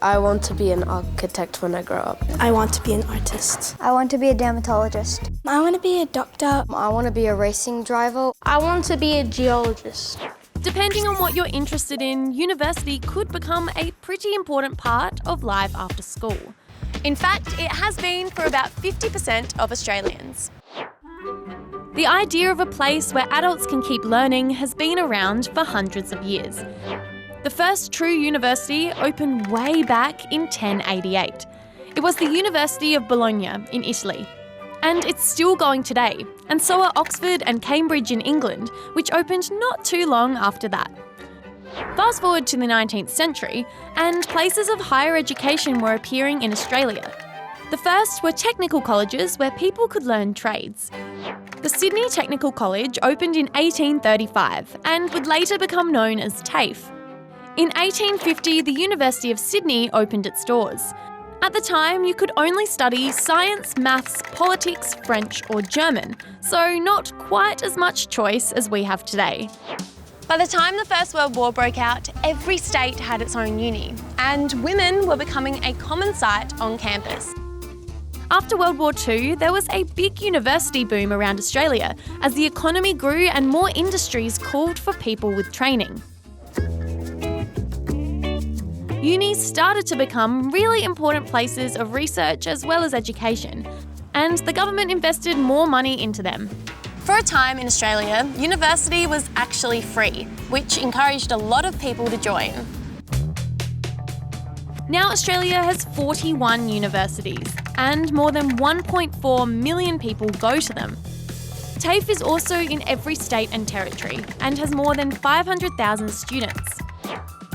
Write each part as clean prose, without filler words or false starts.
I want to be an architect when I grow up. I want to be an artist. I want to be a dermatologist. I want to be a doctor. I want to be a racing driver. I want to be a geologist. Depending on what you're interested in, university could become a pretty important part of life after school. In fact, it has been for about 50% of Australians. The idea of a place where adults can keep learning has been around for hundreds of years. The first true university opened way back in 1088. It was the University of Bologna in Italy. And it's still going today, and so are Oxford and Cambridge in England, which opened not too long after that. Fast forward to the 19th century, and places of higher education were appearing in Australia. The first were technical colleges where people could learn trades. The Sydney Technical College opened in 1835 and would later become known as TAFE. In 1850, the University of Sydney opened its doors. At the time, you could only study science, maths, politics, French or German, so not quite as much choice as we have today. By the time the First World War broke out, every state had its own uni, and women were becoming a common sight on campus. After World War II, there was a big university boom around Australia as the economy grew and more industries called for people with training. Unis started to become really important places of research as well as education, and the government invested more money into them. For a time in Australia, university was actually free, which encouraged a lot of people to join. Now Australia has 41 universities, and more than 1.4 million people go to them. TAFE is also in every state and territory, and has more than 500,000 students.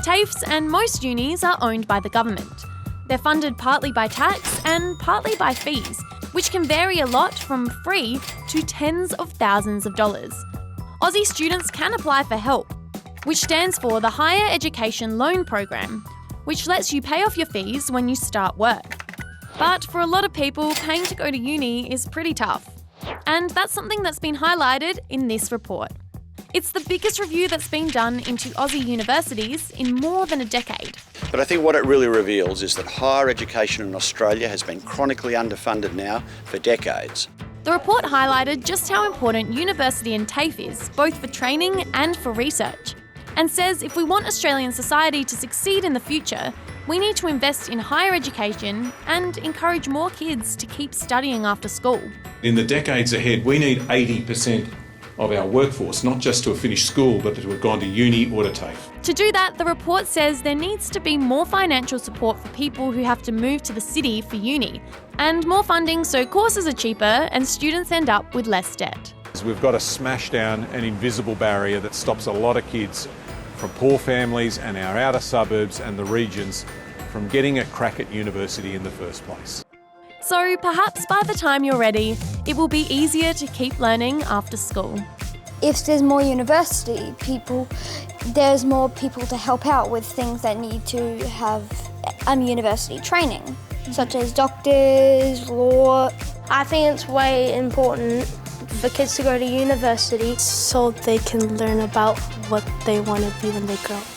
TAFEs and most unis are owned by the government. They're funded partly by tax and partly by fees, which can vary a lot from free to tens of thousands of dollars. Aussie students can apply for HELP, which stands for the Higher Education Loan Program, which lets you pay off your fees when you start work. But for a lot of people, paying to go to uni is pretty tough. And that's something that's been highlighted in this report. It's the biggest review that's been done into Aussie universities in more than a decade. But I think what it really reveals is that higher education in Australia has been chronically underfunded now for decades. The report highlighted just how important university and TAFE is, both for training and for research, and says if we want Australian society to succeed in the future, we need to invest in higher education and encourage more kids to keep studying after school. In the decades ahead, we need 80% of our workforce, not just to have finished school, but to have gone to uni or to TAFE. To do that, the report says there needs to be more financial support for people who have to move to the city for uni, and more funding so courses are cheaper and students end up with less debt. We've got to smash down an invisible barrier that stops a lot of kids from poor families and our outer suburbs and the regions from getting a crack at university in the first place. So perhaps by the time you're ready, it will be easier to keep learning after school. If there's more university people, there's more people to help out with things that need to have university training, such as doctors, law. I think it's way important for kids to go to university so they can learn about what they want to be when they grow up.